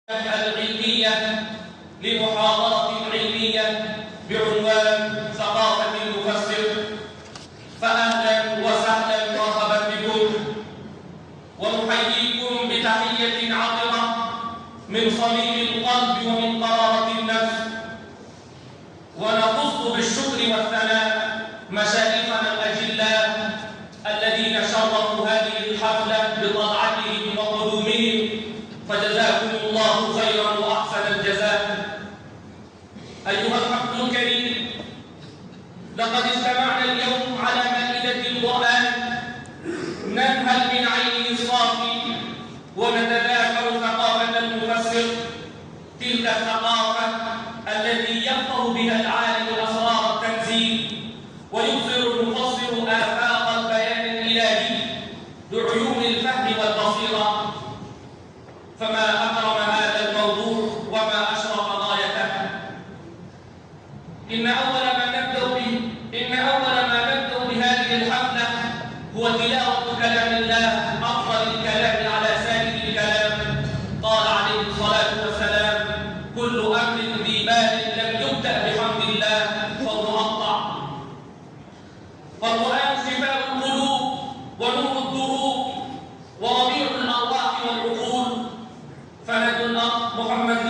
العلمية لمحاضرة علمية بعنوان ثقافة المفسر. فأهلا وسهلا مرحبا بكم، ونحييكم بتحية عطرة من صميم القلب ومن قرارة النفس، ونخص بالشكر والثناء مشايخنا الأجلاء الذين شرفوا هذه الحفلة بطلعتهم وقدومهم، فجزاكم الله خيرا وأحسن الجزاء. أيها الحفل الكريم، لقد اجتمعنا اليوم على مائدة القرآن ننهل من عينه الصافي ونتذاكر ثقافة المفسر، تلك الثقافة التي يفقه بها العالم أسرار التنزيل ويبصر المفسر آفاق البيان الإلهي بعيون الفهم والبصيرة. فما أكرم هذا الموضوع وما أشرف غايته. إن أول ما نبدأ بهذه الحفلة هو تلاوة كلام الله، أفضل الكلام على سائر الكلام. قال عليه الصلاة والسلام: كل أمر ذي بال لم يبدأ بحمد الله فهو مقطع. فالقرآن شفاء القلوب ونور الدروب وربيع الأرواح والعقول. فندعو الأخ محمد